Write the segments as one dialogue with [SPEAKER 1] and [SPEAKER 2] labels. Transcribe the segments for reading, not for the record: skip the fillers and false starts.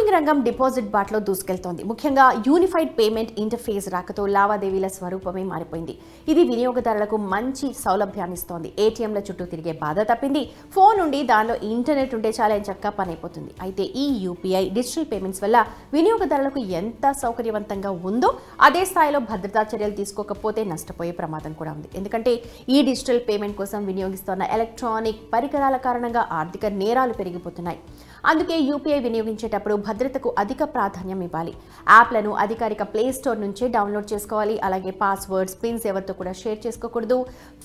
[SPEAKER 1] Banking రంగం deposit బాటలో దూసుకెళ్తోంది. ముఖ్యంగా యూనిఫైడ్ పేమెంట్ ఇంటర్ఫేస్ రాకతో లావాదేవీల స్వరూపమే మారిపోయింది. ఇది వినియోగదారులకు మంచి సౌలభ్యాన్ని ఇస్తోంది. ఏటీఎంల చుట్టూ తిరిగే బాధ తప్పింది. ఫోన్ నుండి దానిలో ఇంటర్నెట్ ఉంటే చాలా చక్కగా పని అయిపోతుంది. అయితే ఈ యూపీఐ డిజిటల్ పేమెంట్స్ వల్ల వినియోగదారులకు ఎంత సౌకర్యవంతంగా ఉందో అదే స్థాయిలో భద్రతా చర్యలు తీసుకోకపోతే నష్టపోయే ప్రమాదం కూడా ఉంది. ఎందుకంటే ఈ డిజిటల్ పేమెంట్ కోసం వినియోగిస్తున్న ఎలక్ట్రానిక్ పరికరాల కారణంగా ఆర్థిక నేరాలు పెరిగిపోతున్నాయి. అందుకే యూపీఐ వినియోగించేటప్పుడు భద్రతకు అధిక ప్రాధాన్యం ఇవ్వాలి. యాప్లను అధికారిక ప్లే స్టోర్ నుంచే డౌన్లోడ్ చేసుకోవాలి. అలాగే పాస్వర్డ్స్, పిన్స్ ఎవరితో కూడా షేర్ చేసుకోకూడదు.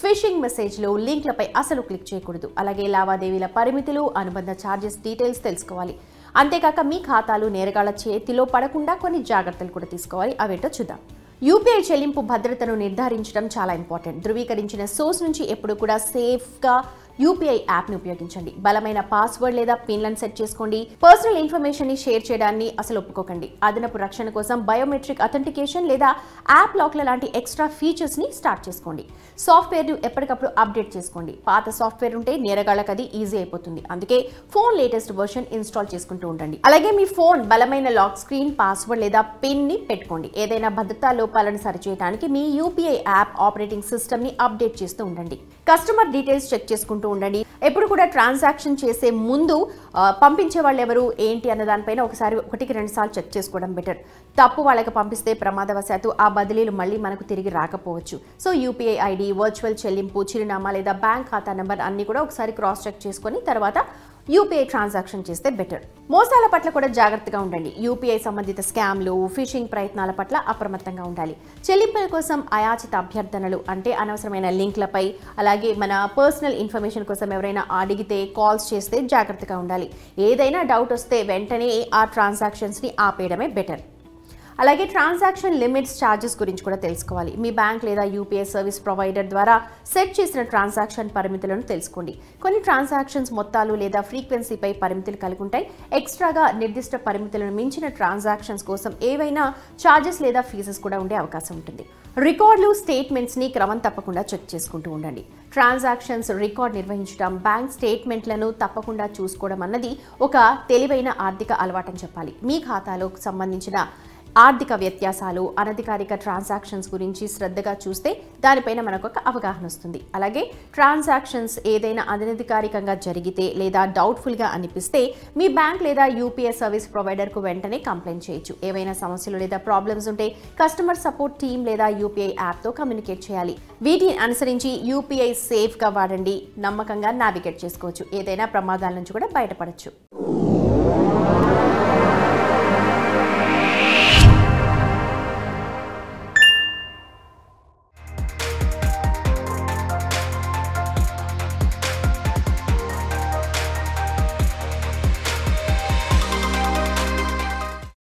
[SPEAKER 1] ఫిషింగ్ మెసేజ్లు, లింక్లపై అసలు క్లిక్ చేయకూడదు. అలాగే లావాదేవీల పరిమితులు, అనుబంధ ఛార్జెస్ డీటెయిల్స్ తెలుసుకోవాలి. అంతేకాక మీ ఖాతాలు నేరగాళ్ల చేతిలో పడకుండా కొన్ని జాగ్రత్తలు కూడా తీసుకోవాలి. అవేంటో చూద్దాం. యూపీఐ చెల్లింపు భద్రతను నిర్ధారించడం చాలా ఇంపార్టెంట్. ధృవీకరించిన సోర్స్ నుంచి ఎప్పుడు కూడా సేఫ్గా యూపీఐ యాప్ని ఉపయోగించండి. బలమైన పాస్వర్డ్ లేదా పిన్లను సెట్ చేసుకోండి. పర్సనల్ ఇన్ఫర్మేషన్ ని షేర్ చేయడాన్ని అసలు ఒప్పుకోకండి. అదనపు రక్షణ కోసం బయోమెట్రిక్ అథెంటికేషన్ లేదా యాప్ లాక్ల లాంటి ఎక్స్ట్రా ఫీచర్స్ ని స్టార్ట్ చేసుకోండి. సాఫ్ట్వేర్ ను ఎప్పటికప్పుడు అప్డేట్ చేసుకోండి. పాత సాఫ్ట్వేర్ ఉంటే నేరగాళ్లకు అది ఈజీ అయిపోతుంది. అందుకే ఫోన్ లేటెస్ట్ వర్షన్ ఇన్స్టాల్ చేసుకుంటూ ఉండండి. అలాగే మీ ఫోన్ బలమైన లాక్ స్క్రీన్, పాస్వర్డ్ లేదా పిన్ ని పెట్టుకోండి. ఏదైనా భద్రతా లోపాలను సరిచేయడానికి మీ యూపీఐ యాప్ ఆపరేటింగ్ సిస్టమ్ ని అప్డేట్ చేస్తూ ఉండండి. కస్టమర్ డీటెయిల్స్ చెక్ చేసుకుంటూ ఉండండి. ఎప్పుడు కూడా ట్రాన్సాక్షన్ చేసే ముందు పంపించే వాళ్ళు ఎవరు ఏంటి అన్న దానిపైన ఒకసారి 1-2 సార్లు చెక్ చేసుకోవడం బెటర్. తప్పు వాళ్ళకి పంపిస్తే ప్రమాదవశాత్తు ఆ బదిలీలు మళ్ళీ మనకు తిరిగి రాకపోవచ్చు. సో యూపీఐ ఐడి, వర్చువల్ చెల్లింపు చిరునామా లేదా బ్యాంక్ ఖాతా నెంబర్ అన్ని కూడా ఒకసారి క్రాస్ చెక్ చేసుకొని తర్వాత యూపీఐ ట్రాన్సాక్షన్ చేస్తే బెటర్. మోసాల పట్ల కూడా జాగ్రత్తగా ఉండండి. యూపీఐ సంబంధిత స్కామ్లు, ఫిషింగ్ ప్రయత్నాల పట్ల అప్రమత్తంగా ఉండాలి. చెల్లింపుల కోసం అయాచిత అభ్యర్థనలు అంటే అనవసరమైన లింక్లపై, అలాగే మన పర్సనల్ ఇన్ఫర్మేషన్ కోసం ఎవరైనా అడిగితే కాల్స్ చేస్తే జాగ్రత్తగా ఉండాలి. ఏదైనా డౌట్ వస్తే వెంటనే ఆ ట్రాన్సాక్షన్స్ని ఆపేయడమే బెటర్. అలాగే ట్రాన్సాక్షన్ లిమిట్స్, ఛార్జెస్ గురించి కూడా తెలుసుకోవాలి. మీ బ్యాంక్ లేదా యూపీఐ సర్వీస్ ప్రొవైడర్ ద్వారా సెట్ చేసిన ట్రాన్సాక్షన్ పరిమితులను తెలుసుకోండి. కొన్ని ట్రాన్సాక్షన్స్ మొత్తాలు లేదా ఫ్రీక్వెన్సీపై పరిమితులు కలిగి ఉంటాయి. ఎక్స్ట్రాగా నిర్దిష్ట పరిమితులను మించిన ట్రాన్సాక్షన్స్ కోసం ఏవైనా ఛార్జెస్ లేదా ఫీజెస్ కూడా ఉండే అవకాశం ఉంటుంది. రికార్డులు, స్టేట్మెంట్స్ని క్రమం తప్పకుండా చెక్ చేసుకుంటూ ఉండండి. ట్రాన్సాక్షన్స్ రికార్డ్ నిర్వహించడం, బ్యాంక్ స్టేట్మెంట్లను తప్పకుండా చూసుకోవడం అన్నది ఒక తెలివైన ఆర్థిక అలవాటని చెప్పాలి. మీ ఖాతాలకు సంబంధించిన ఆర్థిక వ్యత్యాసాలు, అనధికారిక ట్రాన్సాక్షన్స్ గురించి శ్రద్ధగా చూస్తే దానిపైన మనకు ఒక అవగాహన వస్తుంది. అలాగే ట్రాన్సాక్షన్స్ ఏదైనా అనధికారికంగా జరిగితే లేదా డౌట్ఫుల్గా అనిపిస్తే మీ బ్యాంక్ లేదా యూపీఐ సర్వీస్ ప్రొవైడర్కు వెంటనే కంప్లైంట్ చేయొచ్చు. ఏవైనా సమస్యలు లేదా ప్రాబ్లమ్స్ ఉంటే కస్టమర్ సపోర్ట్ టీమ్ లేదా యూపీఐ యాప్తో కమ్యూనికేట్ చేయాలి. వీటిని అనుసరించి యూపీఐ సేఫ్గా వాడండి. నమ్మకంగా నావిగేట్ చేసుకోవచ్చు. ఏదైనా ప్రమాదాల నుంచి కూడా బయటపడచ్చు.